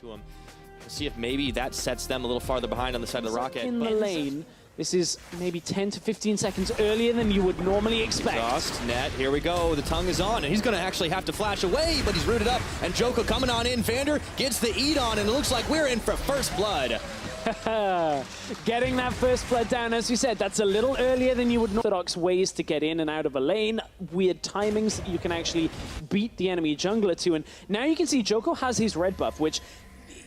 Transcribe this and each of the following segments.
to him. We'll see if maybe that sets them a little farther behind on the side of the ROCCAT. In the lane, this is maybe 10 to 15 seconds earlier than you would normally expect. Exhaust, net, here we go. The tongue is on, and he's going to actually have to flash away, but he's rooted up, and Joko coming on in. Vander gets the eat on, and it looks like we're in for first blood. Getting that first blood down, as you said, that's a little earlier than you would know. Orthodox ways to get in and out of a lane, weird timings that you can actually beat the enemy jungler to. And now you can see Joko has his red buff, which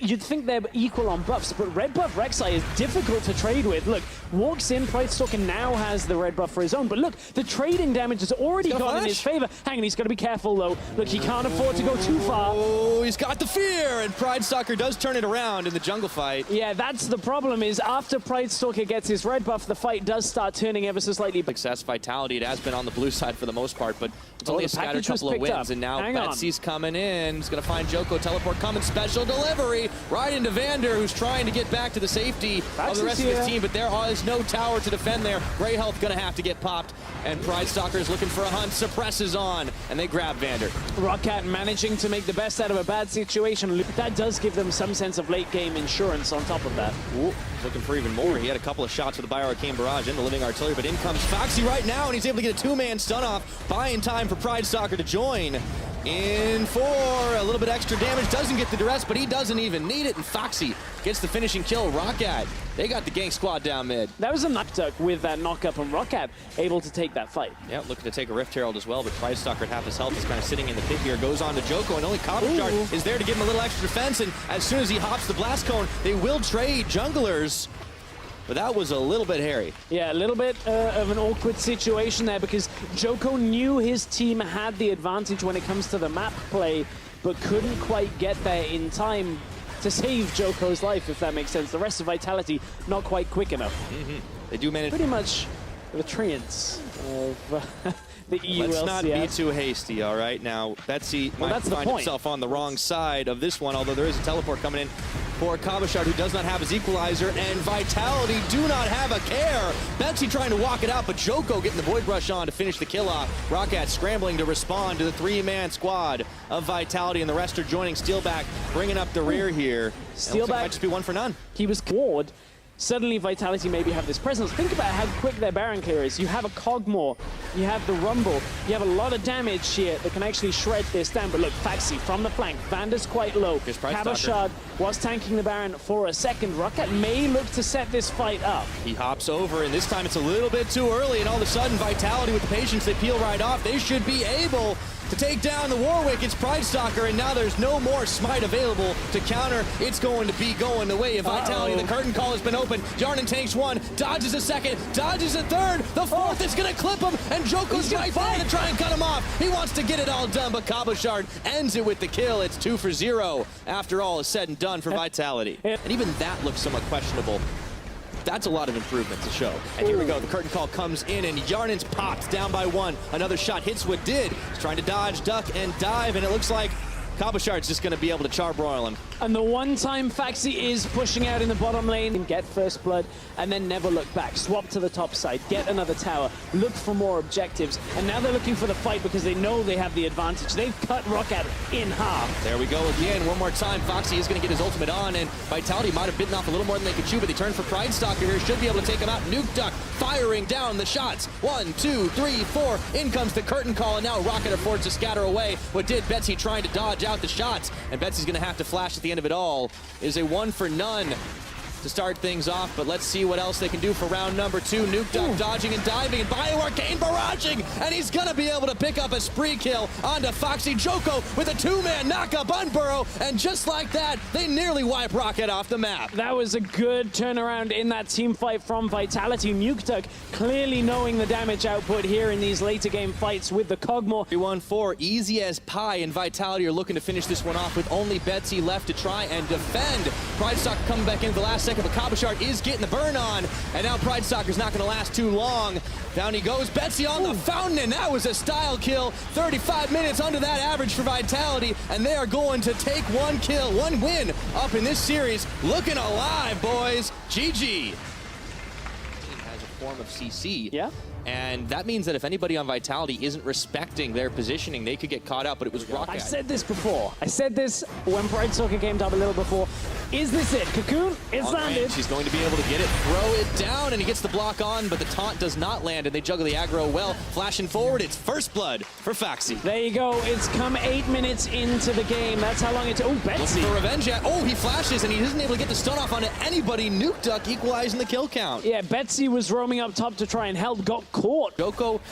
you'd think they're equal on buffs, but red buff Rek'Sai is difficult to trade with. Look, walks in, Pridestalker now has the red buff for his own, but look, the trading damage has already gone in his favor. Hang on, he's got to be careful though. Look, he can't afford to go too far. Oh, he's got the fear, and Pridestalker does turn it around in the jungle fight. Yeah, that's the problem, is after Pridestalker gets his red buff, the fight does start turning ever so slightly. Success, Vitality, it has been on the blue side for the most part, but it's only a scattered couple of wins, and now Betsy's coming in. He's going to find Joko, teleport coming, special delivery, right into Vander, who's trying to get back to the safety of the rest of his team, but there is no tower to defend there. Grey Health going to have to get popped, and Pridestalker is looking for a hunt, suppresses on, and they grab Vander. ROCCAT managing to make the best out of a bad situation. That does give them some sense of late game insurance on top of that. Ooh, looking for even more. He had a couple of shots with the Bio-Arcane Barrage into Living Artillery, but in comes Foxy right now, and he's able to get a two-man stun off, buying time for Pridestalker to join. In for a little bit extra damage, doesn't get the duress, but he doesn't even need it, and Foxy gets the finishing kill. ROCCAT, they got the gang squad down mid. That was a knock-tuck with that knock-up, and ROCCAT able to take that fight. Yeah, looking to take a Rift Herald as well, but Pridestalker at half his health is kind of sitting in the pit here, goes on to Joko, and only Cabochard is there to give him a little extra defense, and as soon as he hops the blast cone, they will trade junglers. But that was a little bit hairy. Yeah, a little bit of an awkward situation there, because Joko knew his team had the advantage when it comes to the map play, but couldn't quite get there in time to save Joko's life, if that makes sense. The rest of Vitality not quite quick enough. They do manage. Pretty much the treants of the EU Let's LCS. not be too hasty, all right? Now, Betsy might find himself on the wrong side of this one, although there is a teleport coming in for Cabochard, who does not have his equalizer, and Vitality do not have a care. Betsy trying to walk it out, but Joko getting the Void Rush on to finish the kill off. ROCCAT scrambling to respond to the three-man squad of Vitality, and the rest are joining Steelback, bringing up the rear here. Steelback might just be one for none. He was ward. Suddenly Vitality maybe have this presence. Think about how quick their Baron clear is. You have a Cogmore, you have the Rumble, you have a lot of damage here that can actually shred this down. But look, Foxy from the flank, Vander's quite low. Cabochard was tanking the Baron for a second. ROCCAT may look to set this fight up. He hops over, and this time it's a little bit too early, and all of a sudden Vitality with the patience, they peel right off. They should be able to take down the Warwick. It's Pridestalker, and now there's no more smite available to counter. It's going to be going the way of Vitality. The curtain call has been opened. Jarnan takes one, dodges a second, dodges a third. The fourth is going to clip him, and Joko's right there to try and cut him off. He wants to get it all done, but Cabochard ends it with the kill. It's 2 for 0 after all is said and done for Vitality. And even that looks somewhat questionable. That's a lot of improvement to show. And here we go, the curtain call comes in, and Jarnan's popped down by one. Another shot hits what did. He's trying to dodge, duck, and dive, and it looks like Cabochard's just going to be able to charbroil him. And the one time Foxy is pushing out in the bottom lane, and get first blood, and then never look back. Swap to the top side, get another tower, look for more objectives, and now they're looking for the fight because they know they have the advantage. They've cut ROCCAT in half. There we go again, one more time. Foxy is going to get his ultimate on, and Vitality might have bitten off a little more than they could chew, but they turn for Pridestalker here. Should be able to take him out. Nuke Duck firing down the shots. 1, 2, 3, 4. In comes the curtain call, and now ROCCAT are forced to scatter away. What did Betsy trying to dodge out the shots? And Betsy's going to have to flash at the end of it all. It is a 1 for none to start things off, but let's see what else they can do for round number 2. Nuke Duck dodging and diving and Bio-Arcane barraging, and he's going to be able to pick up a spree kill onto Foxy. Joko with a two-man knock-up on Burrow, and just like that, they nearly wipe ROCCAT off the map. That was a good turnaround in that team fight from Vitality. Nuke Duck clearly knowing the damage output here in these later game fights with the Cogmore. 3-1-4, easy as pie, and Vitality are looking to finish this one off with only Betsy left to try and defend. Pridestalker coming back in the last second, but Cabochard is getting the burn on, and now Pridestalker's not going to last too long. Down he goes, Betsy on the fountain, and that was a style kill. 35 minutes under that average for Vitality, and they are going to take one kill, one win up in this series. Looking alive, boys. GG. Has a form of CC. Yeah. And that means that if anybody on Vitality isn't respecting their positioning, they could get caught out, but it was ROCCAT. I've said this before. I said this when pridestalker came up a little before. Is this it? Cocoon, it's landed. She's going to be able to get it, throw it down, and he gets the block on, but the taunt does not land, and they juggle the aggro well. Flashing forward, it's first blood for Foxy. There you go. It's come 8 minutes into the game. That's how long it took. Oh, Betsy. Looking for revenge at. Oh, he flashes, and he isn't able to get the stun off onto anybody. Nuke Duck equalizing the kill count. Yeah, Betsy was roaming up top to try and help, got caught. Joko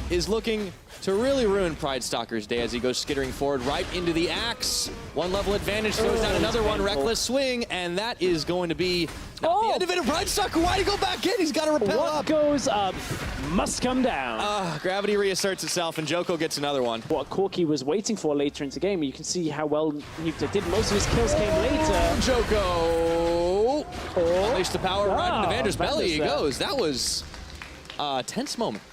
is looking to really ruin pridestalker's day as he goes skittering forward right into the axe. One level advantage, throws down another one, reckless swing, and that is going to be the end of it. pridestalker, why did he go back in? He's got to repel up. What goes up must come down. Gravity reasserts itself, and Joko gets another one. What Corky was waiting for later into the game, you can see how well Nuke did. Most of his kills came later. Joko unleashed the power right into Vander's belly. He goes. That was a tense moment.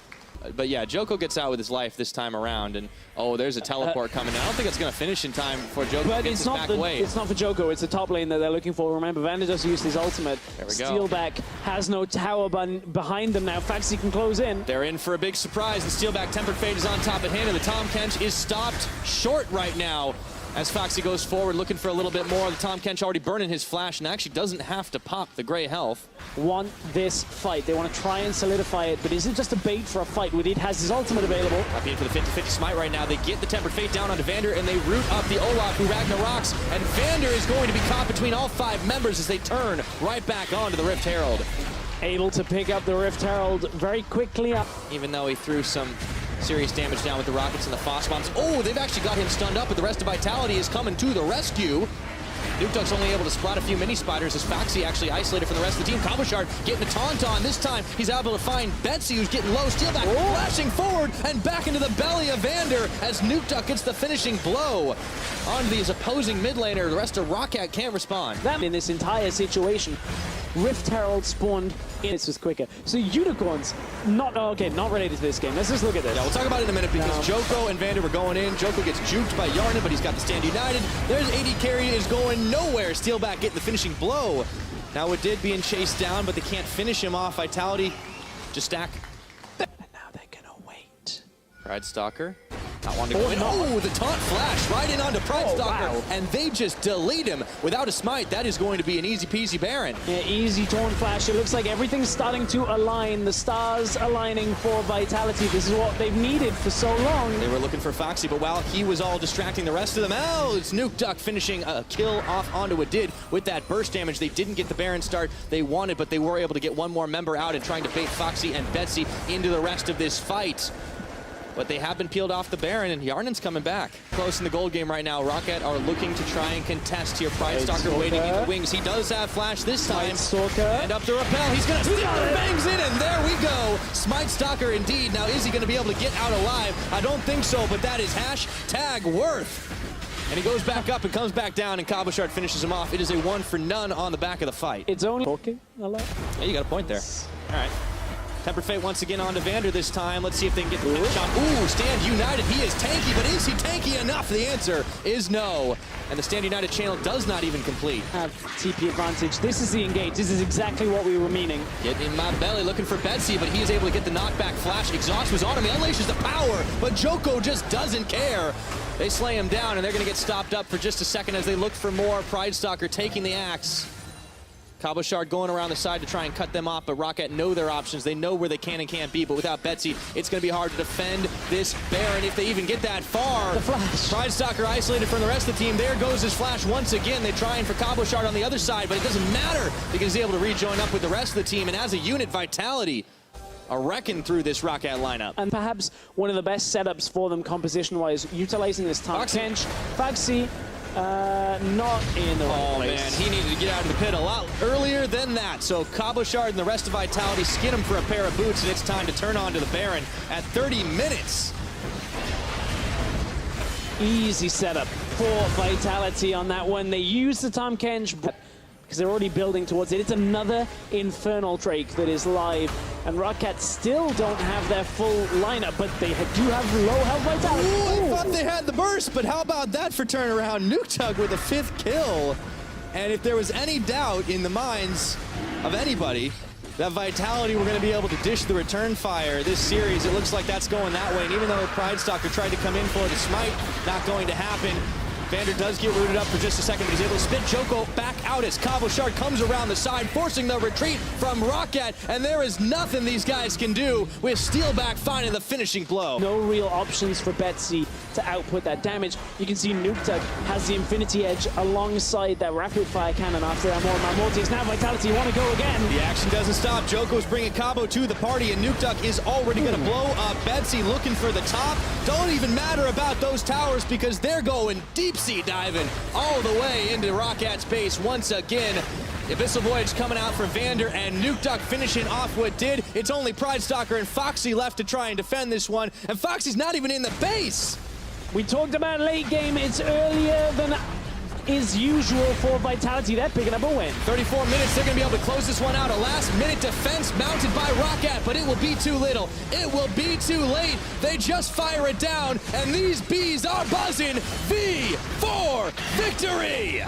But yeah, Joko gets out with his life this time around, and there's a teleport coming. I don't think it's going to finish in time before Joko gets his back away. It's not for Joko, it's the top lane that they're looking for. Remember, Vander just used his ultimate. There we go. Steelback has no tower behind them now. Foxy can close in. They're in for a big surprise, and Steelback Tempered Fate is on top at hand, and the Tahm Kench is stopped short right now. As Foxy goes forward, looking for a little bit more. The Tahm Kench already burning his flash and actually doesn't have to pop the gray health. Want this fight. They want to try and solidify it, but is it just a bait for a fight? Widit has his ultimate available. Up in for the 50-50 smite right now. They get the Tempered Fate down onto Vander, and they root up the Olaf, who Rocks, and Vander is going to be caught between all 5 members as they turn right back onto the Rift Herald. Able to pick up the Rift Herald very quickly up. Even though he threw some serious damage down with the rockets and the Foss bombs. Oh, they've actually got him stunned up, but the rest of Vitality is coming to the rescue. Nuke Duck's only able to splat a few mini spiders as Foxy actually isolated from the rest of the team. Cabochard getting a taunt on. This time, he's able to find Betsy, who's getting low. Steelback flashing forward and back into the belly of Vander as Nuke Duck gets the finishing blow onto his opposing mid laner. The rest of ROCCAT can't respond. In this entire situation, Rift Herald spawned in. This was quicker. So Unicorns, not related to this game. Let's just look at this. Yeah, we'll talk about it in a minute because Joko and Vander were going in. Joko gets juked by Yarna, but he's got the stand united. There's AD carry is going nowhere. Steelback getting the finishing blow. Now it did being chased down, but they can't finish him off. Vitality just stack. And now they're gonna wait. pridestalker. Not wanting to go in. Oh, the taunt flash right in onto pridestalker, and they just delete him without a smite. That is going to be an easy peasy Baron. Yeah, easy taunt flash. It looks like everything's starting to align. The stars aligning for Vitality. This is what they've needed for so long. They were looking for Foxy, but while he was all distracting the rest of them, it's Nuke Duck finishing a kill off onto a did with that burst damage. They didn't get the Baron start they wanted, but they were able to get one more member out and trying to bait Foxy and Betsy into the rest of this fight. But they have been peeled off the Baron, and Yarnan's coming back. Close in the gold game right now. ROCCAT are looking to try and contest here. pridestalker waiting in the wings. He does have flash this time. And up the rappel. He's going to steal the bangs in, and there we go. Smite Stalker indeed. Now, is he going to be able to get out alive? I don't think so, but that is #worth. And he goes back up and comes back down, and Cabochard finishes him off. It is a 1-for-none on the back of the fight. It's only talking a lot. Yeah, you got a point there. All right. Tempered Fate once again onto Vander this time. Let's see if they can get the match shot. Ooh, Stand United. He is tanky, but is he tanky enough? The answer is no. And the Stand United channel does not even complete. Have TP advantage. This is the engage. This is exactly what we were meaning. Getting in my belly, looking for Betsy, but he is able to get the knockback flash. Exhaust was on him. He unleashes the power, but Joko just doesn't care. They slay him down, and they're going to get stopped up for just a second as they look for more. pridestalker taking the axe. Cabochard going around the side to try and cut them off, but ROCCAT know their options. They know where they can and can't be, but without Betsy, it's going to be hard to defend this Baron if they even get that far. The flash. pridestalker isolated from the rest of the team. There goes his flash once again. They're trying for Cabochard on the other side, but it doesn't matter because he's able to rejoin up with the rest of the team, and as a unit, Vitality are wrecking through this ROCCAT lineup. And perhaps one of the best setups for them composition-wise, utilizing this Tahm Kench. Foxy, not in the right place. Man, he needed to get out of the pit a lot earlier than that. So Cabochard and the rest of Vitality skin him for a pair of boots, and it's time to turn on to the Baron at 30 minutes. Easy setup for Vitality on that one. They use the Tahm Kench because they're already building towards it. It's another Infernal Drake that is live, and ROCCAT still don't have their full lineup, but they do have low health Vitality. Ooh, I thought they had the burst, but how about that for turnaround? Nuke Duck with a 5th kill. And if there was any doubt in the minds of anybody, that Vitality were going to be able to dish the return fire this series. It looks like that's going that way. And even though Pridestalker tried to come in for the smite, not going to happen. Vander does get rooted up for just a second, but he's able to spit Joko back out as Cabo Shard comes around the side, forcing the retreat from ROCCAT, and there is nothing these guys can do with Steelback finding the finishing blow. No real options for Betsy to output that damage. You can see Nuketug has the Infinity Edge alongside that rapid fire cannon after that more Malmortius. Now Vitality want to go again. The action doesn't stop. Joko's bringing Cabo to the party, and Nuketug is already going to blow up Betsy, looking for the top. Don't even matter about those towers because they're going deep sea diving all the way into ROCCAT's base once again. Abyssal Voyage coming out for Vander, and Nuketug finishing off what did. It's only Pridestalker and Foxy left to try and defend this one, and Foxy's not even in the base. We talked about late game. It's earlier than is usual for Vitality. They're picking up a win. 34 minutes, they're going to be able to close this one out. A last-minute defense mounted by ROCCAT, but it will be too little. It will be too late. They just fire it down, and these bees are buzzing. V for victory!